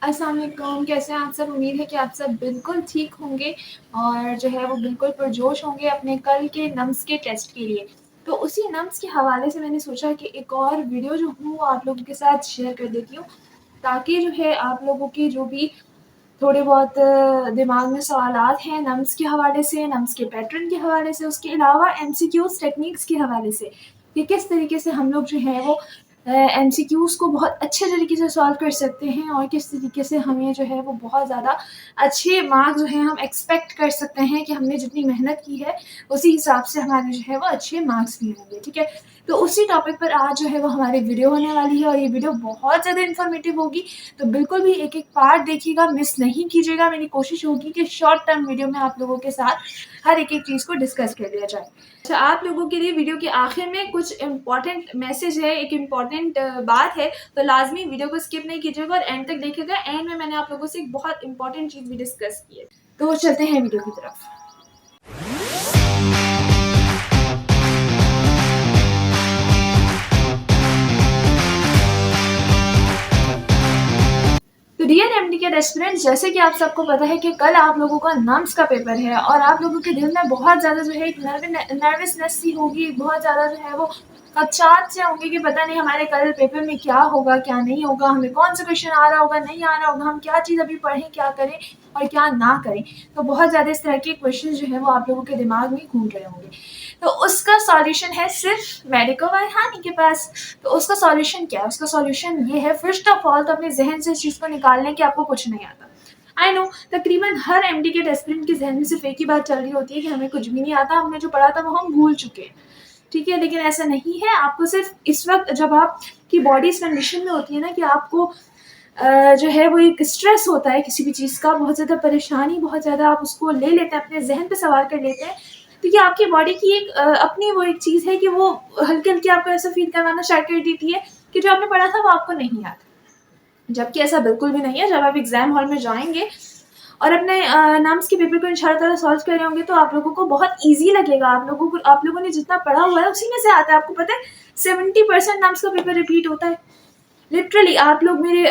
अस्सलाम वालेकुम, कैसे हैं आप सब? उम्मीद है कि आप सब बिल्कुल ठीक होंगे और जो है वो बिल्कुल पुरजोश होंगे अपने कल के नम्स के टेस्ट के लिए। तो उसी नम्स के हवाले से मैंने सोचा कि एक और वीडियो जो हूँ वो आप लोगों के साथ शेयर कर देती हूँ, ताकि जो है आप लोगों की जो भी थोड़े बहुत दिमाग में सवालात हैं नम्स के हवाले से, नम्स के पैटर्न के हवाले से, उसके अलावा एमसीक्यूज़ टेक्निक्स के हवाले से कि किस तरीके से हम लोग जो है वो एमसीक्यूज़ को बहुत अच्छे तरीके से सॉल्व कर सकते हैं और किस तरीके से हमें जो है वो बहुत ज़्यादा अच्छे मार्क्स जो हैं हम एक्सपेक्ट कर सकते हैं कि हमने जितनी मेहनत की है उसी हिसाब से हमारे जो है वो अच्छे मार्क्स भी होंगे। ठीक है, तो उसी टॉपिक पर आज जो है वो हमारी वीडियो होने वाली है और ये वीडियो बहुत ज़्यादा इन्फॉर्मेटिव होगी, तो बिल्कुल भी एक एक पार्ट देखिएगा, मिस नहीं कीजिएगा। मेरी कोशिश होगी कि शॉर्ट टर्म वीडियो में आप लोगों के साथ हर एक चीज़ को डिस्कस कर लिया जाए। अच्छा, आप लोगों के लिए वीडियो के आखिर में कुछ इम्पॉर्टेंट मैसेज है, एक इम्पॉर्टेंट बात है, तो लाजमी वीडियो को स्किप नहीं कीजिएगा और एंड तक देखिएगा। एंड में मैंने आप लोगों से एक बहुत इंपॉर्टेंट चीज़ भी डिस्कस की है, तो चलते हैं वीडियो की तरफ। तो डियर एमडी के एस्पिरेंट्स, जैसे कि आप सबको पता है कि कल आप लोगों का नम्स का पेपर है और आप लोगों के दिल में बहुत ज़्यादा जो है एक नर्वसनेस सी होगी, बहुत ज़्यादा जो है वो खदशात से होंगे कि पता नहीं हमारे कल पेपर में क्या होगा, क्या नहीं होगा, हमें कौन सा क्वेश्चन आ रहा होगा, नहीं आ रहा होगा, हम क्या चीज़ अभी पढ़ें, क्या करें और क्या ना करें। तो बहुत ज़्यादा इस तरह के क्वेश्चन जो है वो आप लोगों के दिमाग में घूम रहे होंगे। तो उसका सॉल्यूशन है सिर्फ मेडिको वायहानी के पास। तो उसका सॉल्यूशन क्या है? उसका सॉल्यूशन ये है, फर्स्ट ऑफ ऑल तो अपने जहन से इस चीज़ को निकालने कि आपको कुछ नहीं आता। आई नो तकरीबन हर एमडी के एस्पिरेंट के जहन में सिर्फ एक ही बात चल रही होती है कि हमें कुछ भी नहीं आता, हमने जो पढ़ा था वो हम भूल चुके हैं। ठीक है, लेकिन ऐसा नहीं है। आपको सिर्फ इस वक्त जब आपकी बॉडी इस कंडीशन में होती है ना कि आपको जो है वो एक स्ट्रेस होता है किसी भी चीज़ का, बहुत ज़्यादा परेशानी, बहुत ज़्यादा आप उसको ले लेते हैं, अपने जहन पे सवार कर लेते हैं, तो ये आपकी बॉडी की एक अपनी वो एक चीज़ है कि वो हल्की-हल्की आपको ऐसा फ़ील करवाना स्टार्ट कर देती है कि जो आपने पढ़ा था वो आपको नहीं आता। जबकि ऐसा बिल्कुल भी नहीं है। जब आप एग्ज़ाम हॉल में जाएँगे और अपने नम्स के पेपर को इंशाअल्लाह सॉल्व कर रहे होंगे तो आप लोगों को बहुत ईज़ी लगेगा। आप लोगों ने जितना पढ़ा हुआ है उसी में से आता है। आपको पता है 70% नम्स का पेपर रिपीट होता है। लिटरली आप लोग मेरे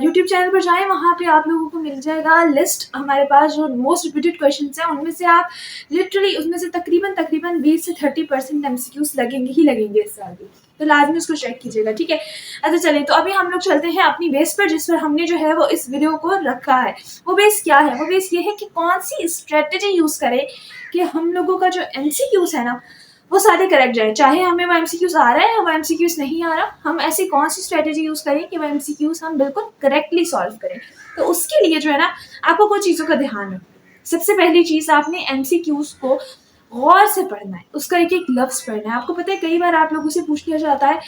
यूट्यूब चैनल पर जाएँ, वहाँ पे आप लोगों को मिल जाएगा लिस्ट। हमारे पास जो मोस्ट रिपीटेड क्वेश्चंस हैं उनमें से आप लिटरली उसमें से तकरीबन 20 से 30% एमसीक्यूज़ लगेंगे ही लगेंगे इस साल भी। तो लाज़मी उसको चेक कीजिएगा, ठीक है? अच्छा चलिए, तो अभी हम लोग चलते हैं अपनी बेस पर, जिस पर हमने जो है वो इस वीडियो को रखा है। वो बेस क्या है? वो बेस ये है कि कौन-सी स्ट्रैटेजी यूज़ करें कि हम लोगों का जो एमसीक्यूज़ है ना वो सारे करेक्ट जाए। चाहे हमें वो एमसीक्यूज़ आ रहा है या वो एमसीक्यूज़ नहीं आ रहा, हम ऐसी कौन-सी स्ट्रैटेजी यूज़ करें कि वो एमसीक्यूज़ हम बिल्कुल करेक्टली सॉल्व करें। तो उसके लिए जो है ना आपको कुछ चीज़ों का ध्यान रखना है। सबसे पहली चीज़, आपने एमसीक्यूज़ को गौर से पढ़ना है, उसका एक-एक लफ्ज़ पढ़ना है। आपको पता है कई बार आप लोगों से पूछ लिया जाता है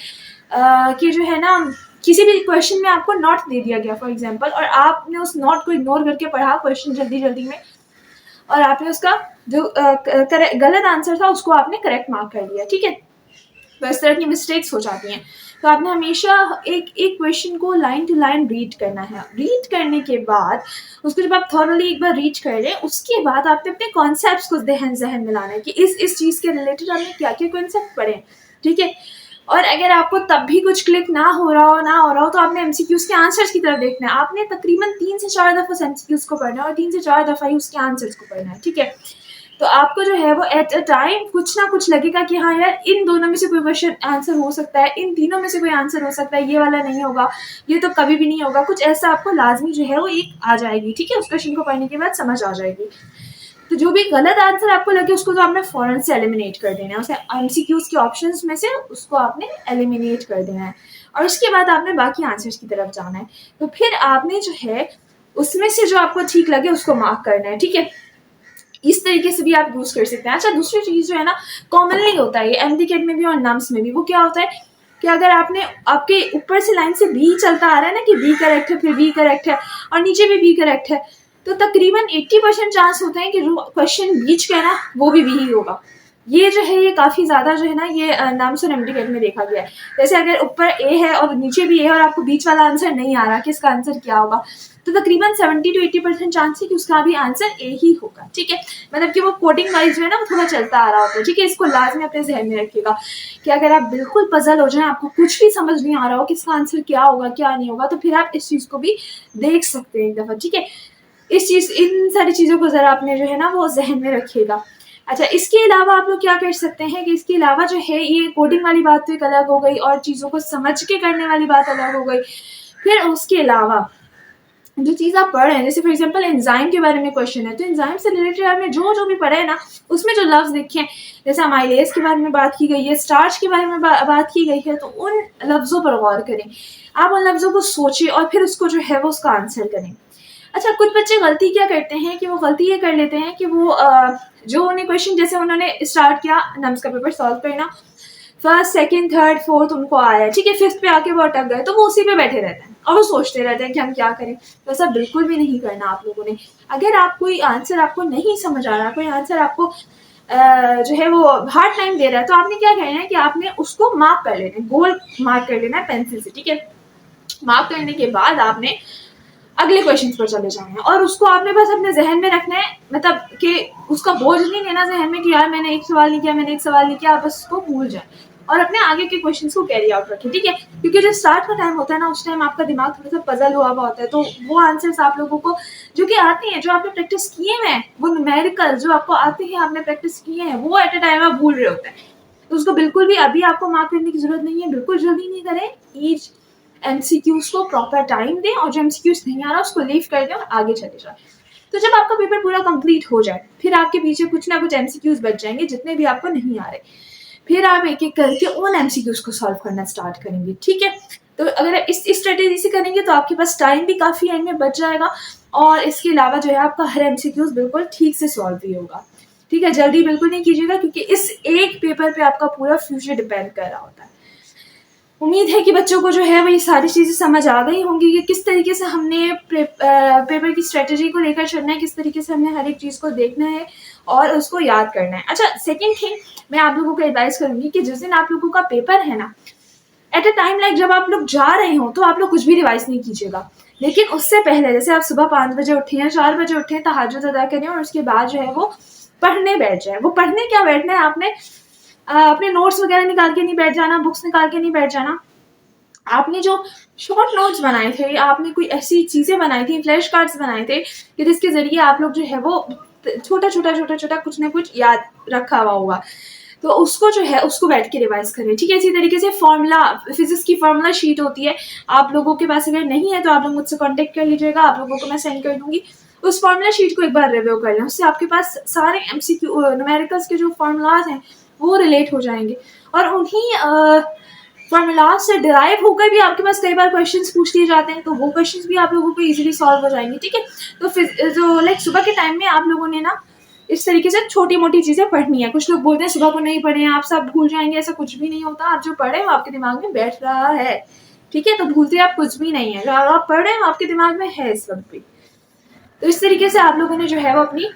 कि जो है ना किसी भी क्वेश्चन में आपको नॉट दे दिया गया फॉर एग्ज़ाम्पल, और आपने उस नॉट को इग्नोर करके पढ़ा क्वेश्चन जल्दी-जल्दी में और आपने उसका जो गलत आंसर था उसको आपने करेक्ट मार्क कर लिया, ठीक है? तो इस तरह की मिस्टेक्स हो जाती हैं। तो आपने हमेशा एक क्वेश्चन को लाइन टू लाइन रीड करना है। रीड करने के बाद उसको जब आप थॉरली एक बार रीड कर लें, उसके बाद आपने अपने कॉन्सेप्ट्स को ज़हन में लाना है कि इस चीज़ के रिलेटेड आपने क्या-क्या कॉन्सेप्ट पढ़े हैं, ठीक है? और अगर आपको तब भी कुछ क्लिक ना हो रहा हो तो आपने एमसीक्यूज़ के आंसर्स की तरफ देखना है। आपने तकरीबन 3 से 4 दफ़ा एमसीक्यूज़ को पढ़ना है और 3 से 4 दफ़ा ही उसके आंसर्स को पढ़ना है, ठीक है? तो आपको जो है वो एट अ टाइम कुछ ना कुछ लगेगा कि हाँ यार, इन दोनों में से कोई क्वेश्चन आंसर हो सकता है, इन तीनों में से कोई आंसर हो सकता है, ये वाला नहीं होगा, ये तो कभी भी नहीं होगा। कुछ ऐसा आपको लाज़मी जो है वो एक आ जाएगी, ठीक है? उस क्वेश्चन को पढ़ने के बाद समझ आ जाएगी। तो जो भी गलत आंसर आपको लगे उसको तो आपने फ़ौरन से एलिमिनेट कर देना है। उसे एमसीक्यूज़ के ऑप्शंस में से उसको आपने एलिमिनेट कर देना है और उसके बाद आपने बाकी आंसर्स की तरफ जाना है। तो फिर आपने जो है उसमें से जो आपको ठीक लगे उसको मार्क करना है, ठीक है? इस तरीके से भी आप यूज़ कर सकते हैं। अच्छा, दूसरी चीज़ जो है ना, कॉमनली होता है ये एमडीकेट में भी और नम्स में भी। वो क्या होता है कि अगर आपके ऊपर से लाइन से बी चलता आ रहा है ना कि बी करेक्ट है, फिर बी करेक्ट है और नीचे भी बी करेक्ट है, तो तकरीबन 80% चांस होते हैं कि जो क्वेश्चन बीच का है ना वो भी बी ही होगा। ये जो है ये काफ़ी ज़्यादा जो है ना ये नाम्स और एमडीकेट में देखा गया है। जैसे अगर ऊपर ए है और नीचे भी ए है और आपको बीच वाला आंसर नहीं आ रहा कि इसका आंसर क्या होगा, तो तकरीबन 70 to 80% चांस है कि उसका भी आंसर ए ही होगा, ठीक है। मतलब कि वो कोडिंग वाइज जो है ना वो थोड़ा चलता आ रहा होता है, ठीक है। इसको लाजमी अपने जहन में रखिएगा कि अगर आप बिल्कुल पजल हो जाए, आपको कुछ भी समझ नहीं आ रहा हो कि इसका आंसर क्या होगा क्या नहीं होगा, तो फिर आप इस चीज़ को भी देख सकते हैं एक दफ़ा, ठीक है। इन सारी चीज़ों को ज़रा आपने जो है ना वो जहन में रखिएगा। अच्छा, इसके अलावा आप लोग क्या कर सकते हैं कि इसके अलावा जो है ये कोडिंग वाली बात तो एक अलग हो गई और चीज़ों को समझ के करने वाली बात अलग हो गई। फिर उसके अलावा जो चीज़ आप पढ़ रहे हैं, जैसे फॉर एग्जांपल एंजाइम के बारे में क्वेश्चन है, तो एंजाइम से रिलेटेड आपने जो भी पढ़ा है ना, उसमें जो लफ्ज़ लिखे हैं, जैसे अमाइलेज के बारे में बात की गई है, स्टार्च के बारे में बात की गई है, तो उन लफ्ज़ों पर गौर करें। आप उन लफ्ज़ों को सोचें और फिर उसको जो है वो उसका आंसर करें। अच्छा, कुछ बच्चे गलती क्या करते हैं कि वो गलती ये कर लेते हैं कि वो जो उन्हें क्वेश्चन, जैसे उन्होंने स्टार्ट किया नम्स का पेपर सॉल्व करना, फर्स्ट सेकंड थर्ड फोर्थ उनको आया, ठीक है, फिफ्थ पे आके वो अटक गए, तो वो उसी पे बैठे रहते हैं और वो सोचते रहते हैं कि हम क्या करें। तो ऐसा बिल्कुल भी नहीं करना आप लोगों ने। अगर आप कोई आंसर आपको नहीं समझ आ रहा, कोई आंसर आपको जो है वो हार्ड टाइम दे रहा है, तो आपने क्या करना है कि आपने उसको मार्क कर लेना है, गोल मार्क कर लेना है पेंसिल से, ठीक है। मार्क करने के बाद आपने अगले क्वेश्चन पर चले जाना है और उसको आपने बस अपने जहन में रखना है, मतलब कि उसका बोझ नहीं लेना जहन में कि यार मैंने एक सवाल नहीं किया, मैंने एक सवाल नहीं किया, आप बस उसको भूल जाए और अपने आगे के क्वेश्चंस को कैरी आउट रखें, ठीक है। क्योंकि जो स्टार्ट का टाइम होता है ना, उस टाइम आपका दिमाग थोड़ा सा पजल हुआ होता है, तो वो आंसर्स आप लोगों को जो कि आते हैं, जो आपने प्रैक्टिस किए हैं, वो न्यूमेरिकल जो आपको आते हैं, आपने प्रैक्टिस किए हैं, वो एट अ टाइम आप भूल रहे होते हैं। तो उसको बिल्कुल भी अभी आपको मार्क करने की जरूरत नहीं है, बिल्कुल जल्दी नहीं करें। ईच एमसीक्यूज को प्रॉपर टाइम दें और जो एमसीक्यूज नहीं आ रहा उसको लीव कर दें और आगे चले जाएं। तो जब आपका पेपर पूरा कंप्लीट हो जाए, फिर आपके पीछे कुछ ना कुछ एमसीक्यूज बच जाएंगे जितने भी आपको नहीं आ रहे, फिर आप एक एक करके उन एमसीक्यूज को सॉल्व करना स्टार्ट करेंगे, ठीक है। तो अगर इस स्ट्रेटेजी से करेंगे तो आपके पास टाइम भी काफ़ी एंड में बच जाएगा और इसके अलावा जो है आपका हर एमसीक्यूज बिल्कुल ठीक से सॉल्व भी होगा, ठीक है। जल्दी बिल्कुल नहीं कीजिएगा क्योंकि इस एक पेपर पे आपका पूरा फ्यूचर डिपेंड कर रहा होता है। उम्मीद है कि बच्चों को जो है वो ये सारी चीज़ें समझ आ गई होंगी कि किस तरीके से हमने पेपर की स्ट्रेटजी को लेकर चलना है, किस तरीके से हमने हर एक चीज़ को देखना है और उसको याद करना है। अच्छा, सेकंड थिंग मैं आप लोगों को एडवाइस करूंगी कि जिस दिन आप लोगों का पेपर है ना, एट अ टाइम लाइक जब आप लोग जा रहे हो तो आप लोग कुछ भी रिवाइज नहीं कीजिएगा, लेकिन उससे पहले जैसे आप सुबह 5 बजे उठे हैं, 4 बजे उठे हैं, तहज्जुद अदा करें और उसके बाद जो है वो पढ़ने बैठ जाए। वो पढ़ने क्या बैठना है, आपने अपने नोट्स वगैरह निकाल के नहीं बैठ जाना, बुक्स निकाल के नहीं बैठ जाना। आपने जो शॉर्ट नोट्स बनाए थे, आपने कोई ऐसी चीज़ें बनाई थी, फ्लैश कार्ड्स बनाए थे कि जिसके ज़रिए आप लोग जो है वो छोटा कुछ ना कुछ याद रखा हुआ होगा, तो उसको जो है उसको बैठ के रिवाइज करें, ठीक है। इसी तरीके से फॉर्मूला, फिजिक्स की फॉर्मूला शीट होती है, आप लोगों के पास अगर नहीं है तो आप लोग मुझसे कांटेक्ट कर लीजिएगा, आप लोगों को मैं सेंड कर दूंगी। उस फॉर्मूला शीट को एक बार रिव्यू कर लें, उससे आपके पास सारे एमसीक्यू न्यूमेरिकल्स के जो फॉर्मूलाज हैं वो रिलेट हो जाएंगे और उन्हीं फॉर्मूलाज से डिराइव होकर भी आपके पास कई बार क्वेश्चंस पूछ लिए जाते हैं, तो वो क्वेश्चंस भी आप लोगों को इजीली सॉल्व हो जाएंगे, ठीक है। तो फिर जो लाइक सुबह के टाइम में आप लोगों ने ना इस तरीके से छोटी मोटी चीज़ें पढ़नी है। कुछ लोग बोलते हैं सुबह को नहीं पढ़े हैं आप सब भूल जाएंगे, ऐसा कुछ भी नहीं होता। आप जो पढ़े वो आपके दिमाग में बैठ रहा है, ठीक है, तो भूलते आप कुछ भी नहीं है, जो आप पढ़ रहे हैं वो आपके दिमाग में है इस वक्त भी। तो इस तरीके से आप लोगों ने जो है वो अपनी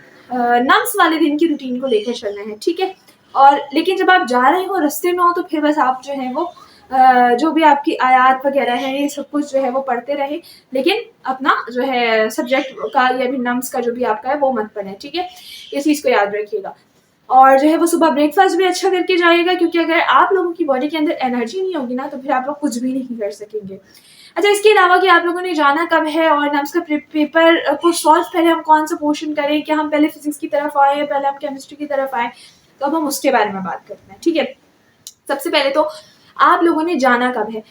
नम्स वाले दिन की रूटीन को लेकर चलना है, ठीक है। और लेकिन जब आप जा रहे हो, रास्ते में हो, तो फिर बस आप जो है वो जो भी आपकी आयात वगैरह है ये सब कुछ जो है वो पढ़ते रहे, लेकिन अपना जो है सब्जेक्ट का या भी नम्स का जो भी आपका है वो मत पढ़ें, ठीक है। इस चीज़ को याद रखिएगा और जो है वो सुबह ब्रेकफास्ट भी अच्छा करके जाइएगा, क्योंकि अगर आप लोगों की बॉडी के अंदर एनर्जी नहीं होगी ना तो फिर आप लोग कुछ भी नहीं कर सकेंगे। अच्छा, इसके अलावा कि आप लोगों ने जाना कब है और नम्स का पेपर को सॉल्व पहले हम कौन सा पोर्शन करें, क्या हम पहले फिजिक्स की तरफ आए या पहले हम केमिस्ट्री की तरफ आए, तो अब हम उसके बारे में बात करते हैं, ठीक है। सबसे पहले तो आप लोगों ने जाना कब है।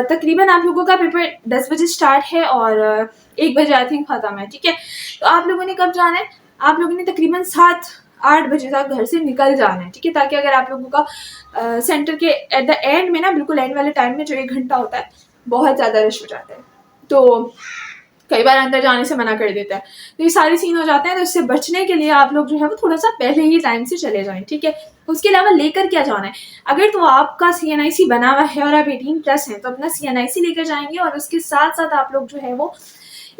तकरीबन आप लोगों का पेपर 10 बजे स्टार्ट है और 1 बजे आई थिंक ख़त्म है, ठीक है। तो आप लोगों ने कब जाना है, आप लोगों ने तकरीबन 7-8 बजे तक घर से निकल जाना है, ठीक है, ताकि अगर आप लोगों का सेंटर के एट द एंड में ना, बिल्कुल एंड वाले टाइम में जो 1 घंटा होता है बहुत ज़्यादा रश हो जाता है, तो कई बार अंदर जाने से मना कर देता है, तो ये सारे सीन हो जाते हैं। तो इससे बचने के लिए आप लोग जो है वो थोड़ा सा पहले ही टाइम से चले जाएं, ठीक है। उसके अलावा लेकर क्या जाना है, अगर तो आपका CNIC बना हुआ है और आप 18+ हैं तो अपना CNIC लेकर जाएंगे और उसके साथ साथ आप लोग जो है वो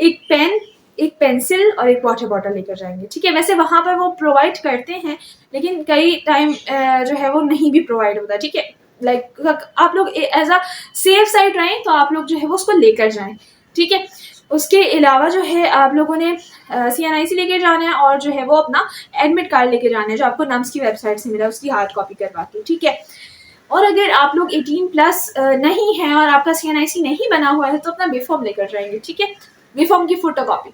एक पेन, एक पेंसिल और एक वाटर बॉटल लेकर जाएंगे, ठीक है। वैसे वहाँ पर वो प्रोवाइड करते हैं, लेकिन कई टाइम जो है वो नहीं भी प्रोवाइड होता, ठीक है। लाइक आप लोग एज अ सेफ साइड रहें तो आप लोग जो है वो उसको लेकर जाएं, ठीक है। उसके अलावा जो है आप लोगों ने CNIC लेके जाना है और जो है वो अपना एडमिट कार्ड लेके जाना है जो आपको नम्स की वेबसाइट से मिला, उसकी हार्ड कॉपी करवा के, ठीक है। और अगर आप लोग 18+ नहीं है और आपका CNIC नहीं बना हुआ है तो अपना बेफॉर्म लेकर जाएंगे, ठीक है। बेफॉर्म की फोटो कॉपी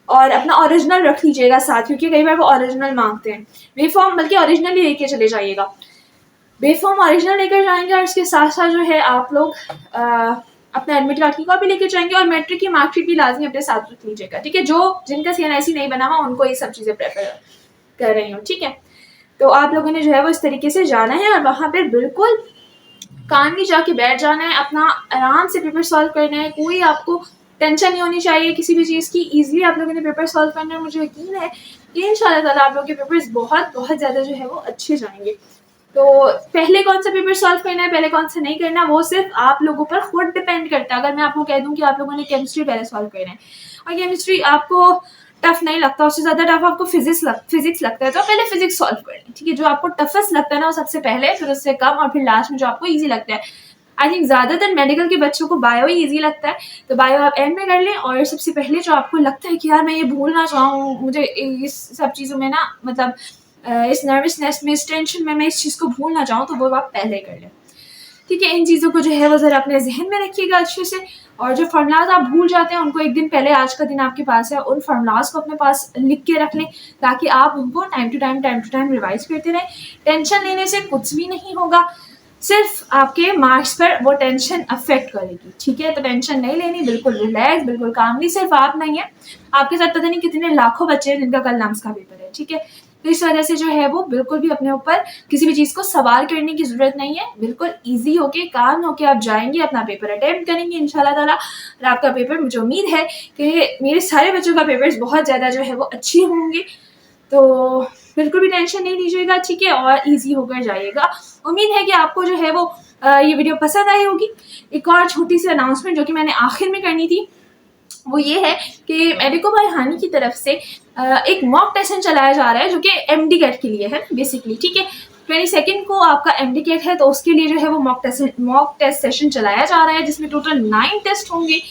और अपना ओरिजिनल रख लीजिएगा साथ, क्योंकि कई बार वो ओरिजिनल मांगते हैं। बेफॉर्म बल्कि ओरिजिनल ही लेके चले जाइएगा, बेफॉर्म ओरिजिनल लेकर जाएंगे। और इसके साथ साथ जो है आप लोग अपना एडमिट कार्ड की कॉपी लेके जाएंगे और मैट्रिक की मार्कशीट भी लाजमी अपने साथ रख लीजिएगा, ठीक है। जो जिनका CNIC नहीं बना हुआ उनको ये सब चीज़ें प्रेफर कर रही हूँ, ठीक है। तो आप लोगों ने जो है वो इस तरीके से जाना है और वहाँ पर बिल्कुल कामली जाके बैठ जाना है, अपना आराम से पेपर सॉल्व करना है। कोई आपको टेंशन नहीं होनी चाहिए किसी भी चीज़ की, ईजिली आप लोगों ने पेपर सॉल्व करना है। मुझे यकीन है कि इंशाल्लाह ताला आप लोगों के पेपर्स बहुत बहुत ज़्यादा जो है वो अच्छे जाएंगे। तो पहले कौन सा पेपर सॉल्व करना है, पहले कौन सा नहीं करना, वो सिर्फ आप लोगों पर खुद डिपेंड करता है। अगर मैं आपको कह दूं कि आप लोगों ने केमिस्ट्री पहले सॉल्व करना है और केमिस्ट्री आपको टफ नहीं लगता, उससे ज़्यादा टफ आपको फिजिक्स लगता है, तो पहले फिजिक्स सॉल्व करनी, ठीक है। जो आपको टफेस्ट लगता है ना वो सबसे पहले, फिर उससे कम और फिर लास्ट में जो आपको ईजी लगता है। आई थिंक ज़्यादातर मेडिकल के बच्चों को बायो ही ईजी लगता है, तो बायो आप एंड में कर लें। और सबसे पहले जो आपको लगता है कि यार मैं ये भूलना चाहूँ, मुझे इस सब चीज़ों में ना मतलब इस नर्वसनेस में, इस टेंशन में मैं इस चीज़ को भूलना चाहूँ, तो वो आप पहले कर लें, ठीक है। इन चीज़ों को जो है वो ज़रा अपने जहन में रखिएगा अच्छे से। और जो फार्मूलाज आप भूल जाते हैं उनको एक दिन पहले, आज का दिन आपके पास है, उन फार्मूलाज को अपने पास लिख के रख लें ताकि आप उनको टाइम टू टाइम रिवाइज करते रहें। टेंशन लेने से कुछ भी नहीं होगा, सिर्फ आपके मार्क्स पर वो टेंशन अफेक्ट करेगी, ठीक है। तो टेंशन नहीं लेनी, बिल्कुल रिलैक्स, बिल्कुल कामली। सिर्फ आप नहीं है, आपके साथ पता नहीं कितने लाखों बच्चे हैं जिनका कल नम्स का पेपर है, ठीक है। तो इस वजह से जो है वो बिल्कुल भी अपने ऊपर किसी भी चीज़ को सवाल करने की ज़रूरत नहीं है। बिल्कुल ईजी होके, काम होके आप जाएंगे, अपना पेपर अटेम्प्ट करेंगे इंशाल्लाह ताला। और आपका पेपर, मुझे उम्मीद है कि मेरे सारे बच्चों का पेपर्स बहुत ज़्यादा जो है वो अच्छे होंगे, तो बिल्कुल भी टेंशन नहीं लीजिएगा, ठीक है। और ईजी होकर जाइएगा। उम्मीद है कि आपको जो है वो ये वीडियो पसंद आई होगी। एक और छोटी सी अनाउंसमेंट जो कि मैंने आखिर में करनी थी वो ये है कि मेडिको बाय हानी की तरफ से एक मॉक टेस्ट चलाया जा रहा है जो कि MD कैट के लिए है बेसिकली, ठीक है। 22 को आपका MD कैट है, तो उसके लिए जो है वो मॉक टेस्ट सेशन चलाया जा रहा है जिसमें टोटल 9 टेस्ट होंगे।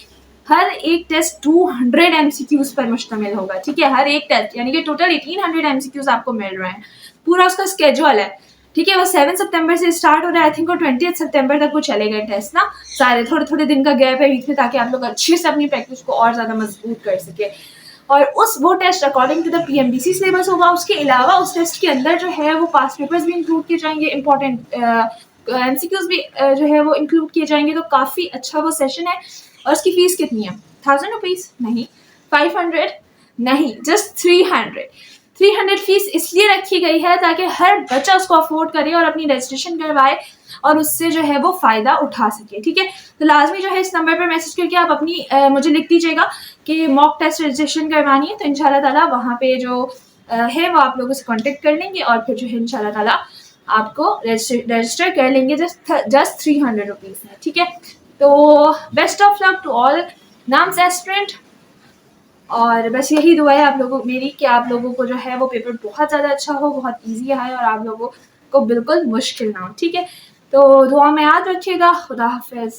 हर एक टेस्ट 200 MCQs पर मुश्तमिल होगा, ठीक है। हर एक टेस्ट यानी कि टोटल 1800 MCQs आपको मिल रहे हैं। पूरा उसका स्केड्यूल है, ठीक है। वो 7 सितंबर से स्टार्ट हो रहा है, आई थिंक, और 20 सितंबर तक वो चलेगा टेस्ट ना। सारे थोड़े थोड़े दिन का गैप है बीच में, ताकि आप लोग अच्छे से अपनी प्रैक्टिस को और ज़्यादा मजबूत कर सके। और वो test according to the PMDC syllabus होगा। उसके अलावा उस टेस्ट के अंदर जो है वो पास्ट पेपर्स भी इंक्लूड किए जाएंगे, इंपॉर्टेंट MCQs भी जो है वो इंक्लूड किए जाएंगे। तो काफ़ी अच्छा वो सेशन है। और उसकी फ़ीस कितनी है? 1000 रुपीज़ नहीं, 500 नहीं, जस्ट 300 फीस इसलिए रखी गई है ताकि हर बच्चा उसको अफोर्ड करे और अपनी रजिस्ट्रेशन करवाए और उससे जो है वो फ़ायदा उठा सके, ठीक है। तो लाजमी जो है इस नंबर पर मैसेज करके आप अपनी मुझे लिख दीजिएगा कि मॉक टेस्ट रजिस्ट्रेशन करवानी है। तो इंशाल्लाह ताला वहाँ पे जो है वो आप लोगों से कांटेक्ट कर लेंगे और फिर जो है इंशाल्लाह ताला आपको रजिस्टर कर लेंगे। जस्ट 300 रुपीज़ है, ठीक है। तो best of luck to all NUMS aspirant. और बस यही दुआ है आप लोगों मेरी कि आप लोगों को जो है वो पेपर बहुत ज़्यादा अच्छा हो, बहुत इजी आए और आप लोगों को बिल्कुल मुश्किल ना हो, ठीक है। तो दुआ में याद रखिएगा। खुदा हाफिज़।